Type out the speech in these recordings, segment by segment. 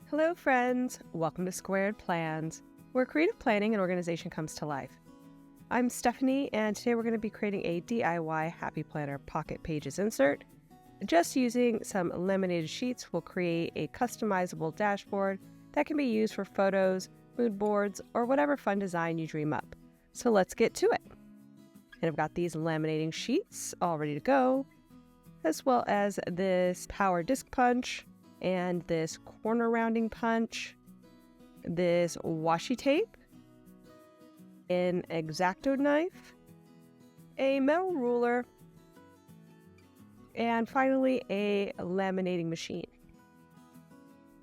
Hello friends, welcome to Squaird Plans, where creative planning and organization comes to life. I'm Stephanie, and today we're going to be creating a DIY Happy Planner pocket pages insert. Just using some laminated sheets, we'll create a customizable dashboard that can be used for photos, mood boards, or whatever fun design you dream up. So let's get to it. And I've got these laminating sheets all ready to go, as well as this power disc punch, and this corner rounding punch, this washi tape, an X-Acto knife, a metal ruler, and finally a laminating machine.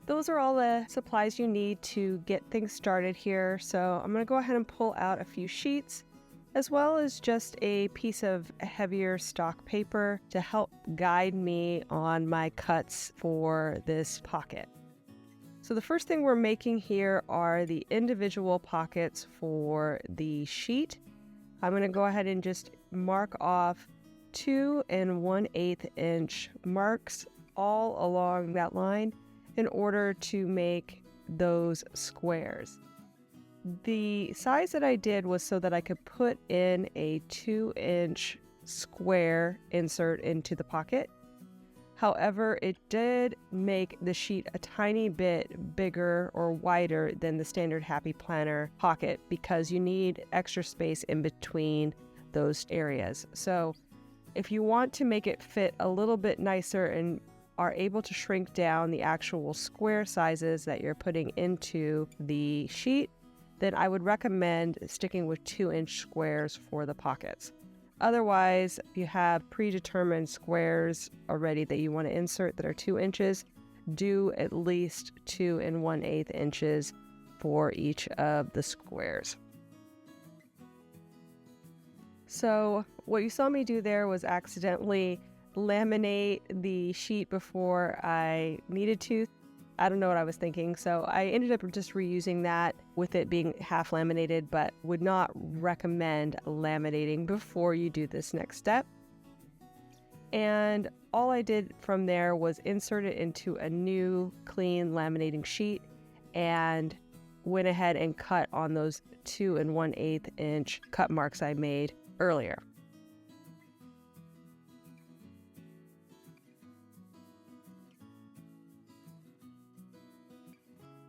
Those are all the supplies you need to get things started here, so I'm going to go ahead and pull out a few sheets, as well as just a piece of heavier stock paper to help guide me on my cuts for this pocket. So the first thing we're making here are the individual pockets for the sheet. I'm going to go ahead and just mark off 2 1/8 inch marks all along that line in order to make those squares. The size that I did was so that I could put in a 2-inch square insert into the pocket. However, it did make the sheet a tiny bit bigger or wider than the standard Happy Planner pocket because you need extra space in between those areas. So if you want to make it fit a little bit nicer and are able to shrink down the actual square sizes that you're putting into the sheet, then I would recommend sticking with 2-inch squares for the pockets. Otherwise, if you have predetermined squares already that you want to insert that are 2 inches, do at least 2 1/8 inches for each of the squares. So what you saw me do there was accidentally laminate the sheet before I needed to. I don't know what I was thinking, so I ended up just reusing that with it being half laminated, but would not recommend laminating before you do this next step. And all I did from there was insert it into a new clean laminating sheet and went ahead and cut on those 2 1/8 inch cut marks I made earlier.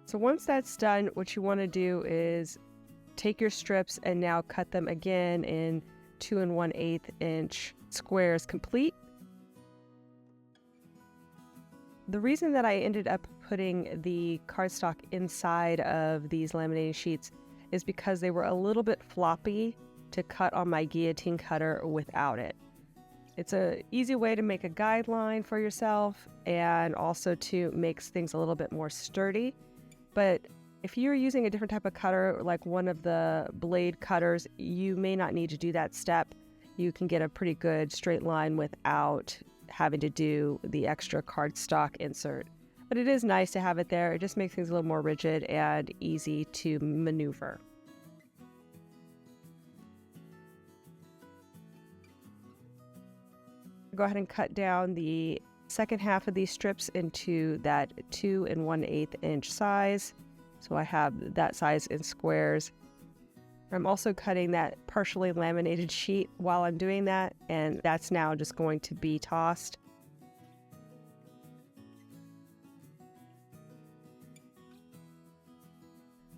So once that's done, what you want to do is take your strips and now cut them again in 2 1/8 inch squares complete. The reason that I ended up putting the cardstock inside of these laminating sheets is because they were a little bit floppy to cut on my guillotine cutter without it. It's an easy way to make a guideline for yourself and also to make things a little bit more sturdy. But if you're using a different type of cutter, like one of the blade cutters, you may not need to do that step. You can get a pretty good straight line without having to do the extra cardstock insert. But it is nice to have it there. It just makes things a little more rigid and easy to maneuver. Go ahead and cut down the second half of these strips into that 2 1/8 inch size. So I have that size in squares. I'm also cutting that partially laminated sheet while I'm doing that, and that's now just going to be tossed.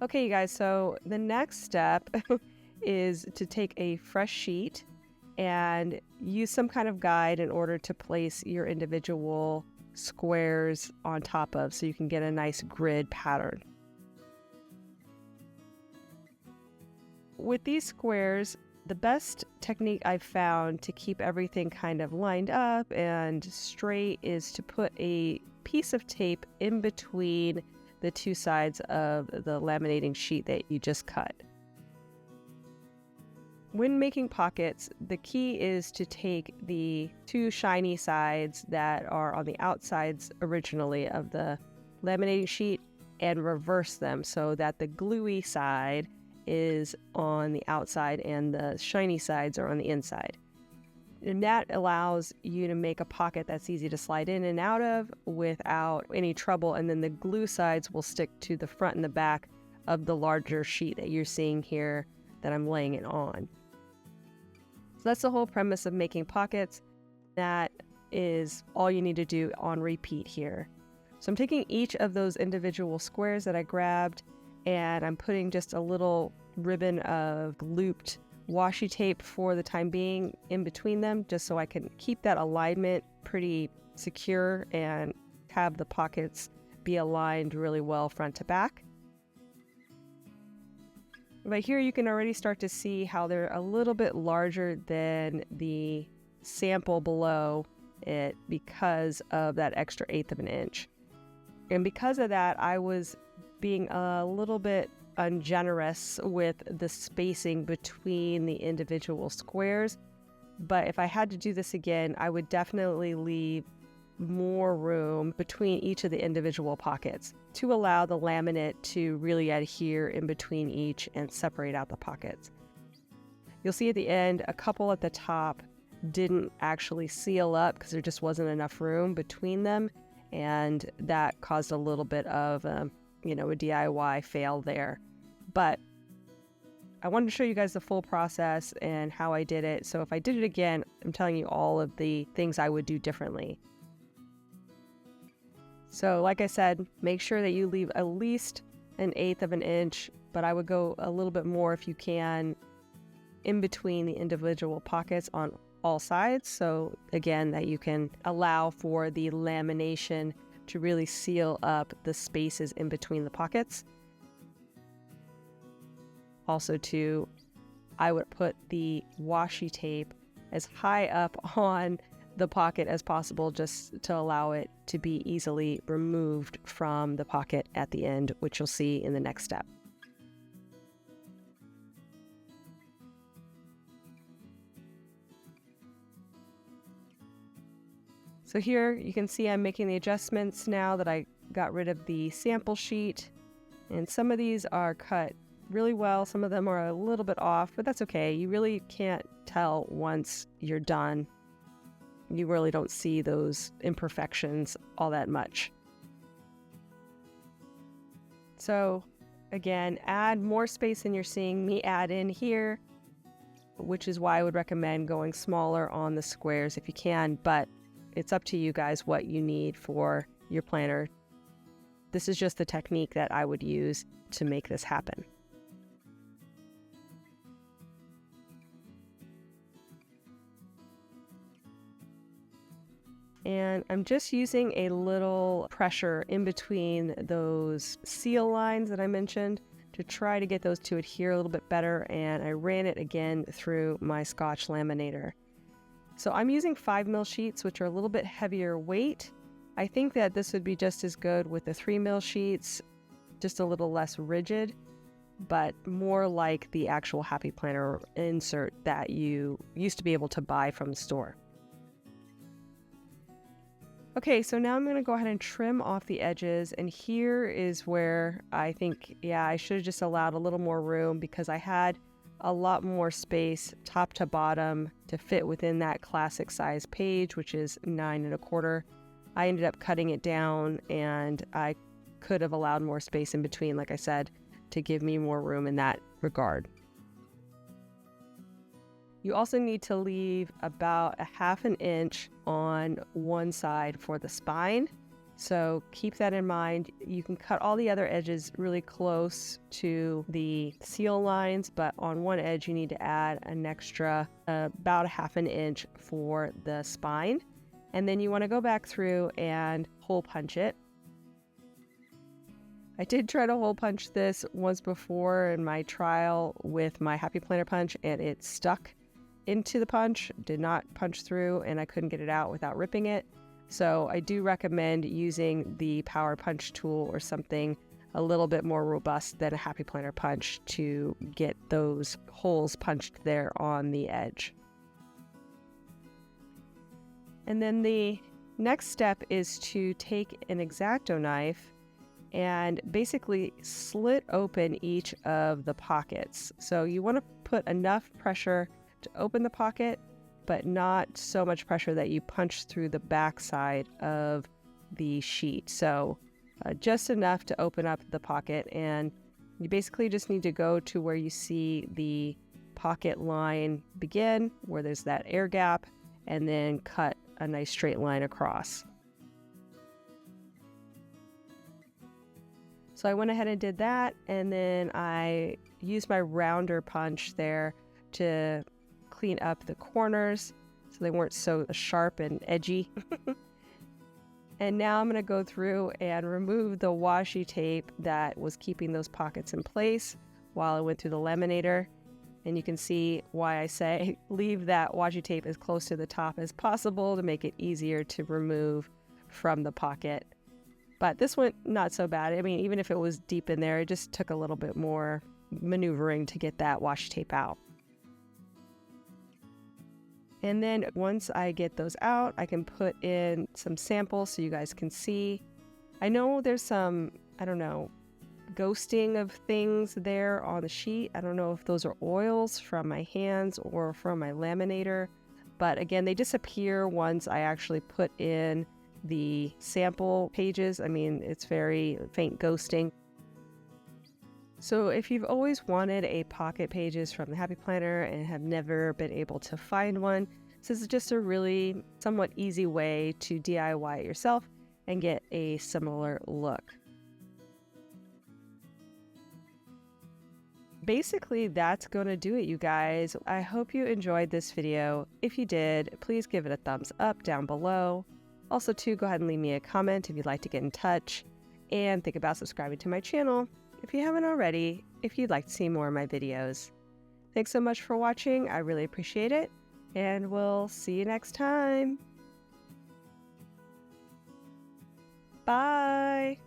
Okay, you guys, so the next step is to take a fresh sheet and use some kind of guide in order to place your individual squares on top of so you can get a nice grid pattern. With these squares, the best technique I've found to keep everything kind of lined up and straight is to put a piece of tape in between the two sides of the laminating sheet that you just cut. When making pockets, the key is to take the two shiny sides that are on the outsides originally of the laminating sheet and reverse them so that the gluey side is on the outside and the shiny sides are on the inside. And that allows you to make a pocket that's easy to slide in and out of without any trouble. And then the glue sides will stick to the front and the back of the larger sheet that you're seeing here that I'm laying it on. So that's the whole premise of making pockets. That is all you need to do on repeat here. So I'm taking each of those individual squares that I grabbed, and I'm putting just a little ribbon of looped washi tape for the time being in between them, just so I can keep that alignment pretty secure and have the pockets be aligned really well front to back. Right here you can already start to see how they're a little bit larger than the sample below it because of that extra 1/8 of an inch. And because of that, I was being a little bit ungenerous with the spacing between the individual squares. But if I had to do this again, I would definitely leave more room between each of the individual pockets to allow the laminate to really adhere in between each and separate out the pockets. You'll see at the end, a couple at the top didn't actually seal up because there just wasn't enough room between them, and that caused a little bit of a DIY fail there. But I wanted to show you guys the full process and how I did it. So if I did it again, I'm telling you all of the things I would do differently. So like I said, make sure that you leave at least 1/8 of an inch, but I would go a little bit more if you can in between the individual pockets on all sides. So again, that you can allow for the lamination to really seal up the spaces in between the pockets. Also too, I would put the washi tape as high up on the pocket as possible, just to allow it to be easily removed from the pocket at the end, which you'll see in the next step. So here you can see I'm making the adjustments now that I got rid of the sample sheet, and some of these are cut really well, some of them are a little bit off, but that's okay. You really can't tell once you're done. You really don't see those imperfections all that much. So again, add more space than you're seeing me add in here, which is why I would recommend going smaller on the squares if you can, but it's up to you guys what you need for your planner. This is just the technique that I would use to make this happen. And I'm just using a little pressure in between those seal lines that I mentioned to try to get those to adhere a little bit better, and I ran it again through my Scotch laminator. So I'm using 5mm sheets, which are a little bit heavier weight. I think that this would be just as good with the 3mm sheets, just a little less rigid, but more like the actual Happy Planner insert that you used to be able to buy from the store. Okay, so now I'm going to go ahead and trim off the edges, and here is where I think, I should have just allowed a little more room, because I had a lot more space top to bottom to fit within that classic size page, which is 9 1/4. I ended up cutting it down, and I could have allowed more space in between, like I said, to give me more room in that regard. You also need to leave about 1/2 inch on one side for the spine. So keep that in mind. You can cut all the other edges really close to the seal lines, but on one edge you need to add an extra about 1/2 inch for the spine. And then you want to go back through and hole punch it. I did try to hole punch this once before in my trial with my Happy Planner punch, and it stuck into the punch, did not punch through, and I couldn't get it out without ripping it. So I do recommend using the power punch tool or something a little bit more robust than a Happy Planner punch to get those holes punched there on the edge. And then the next step is to take an X-Acto knife and basically slit open each of the pockets. So you want to put enough pressure to open the pocket but not so much pressure that you punch through the back side of the sheet. So just enough to open up the pocket, and you basically just need to go to where you see the pocket line begin, where there's that air gap, and then cut a nice straight line across. So I went ahead and did that, and then I used my rounder punch there to clean up the corners so they weren't so sharp and edgy. And now I'm going to go through and remove the washi tape that was keeping those pockets in place while I went through the laminator. And you can see why I say leave that washi tape as close to the top as possible to make it easier to remove from the pocket. But this went not so bad. I mean, even if it was deep in there, it just took a little bit more maneuvering to get that washi tape out. And then once I get those out, I can put in some samples so you guys can see. I know there's some, I don't know, ghosting of things there on the sheet. I don't know if those are oils from my hands or from my laminator. But again, they disappear once I actually put in the sample pages. I mean, it's very faint ghosting. So if you've always wanted a pocket pages from the Happy Planner and have never been able to find one, this is just a really somewhat easy way to DIY it yourself and get a similar look. Basically, that's going to do it, you guys. I hope you enjoyed this video. If you did, please give it a thumbs up down below. Also, too, go ahead and leave me a comment if you'd like to get in touch, and think about subscribing to my channel if you haven't already, if you'd like to see more of my videos. Thanks so much for watching. I really appreciate it, and we'll see you next time. Bye!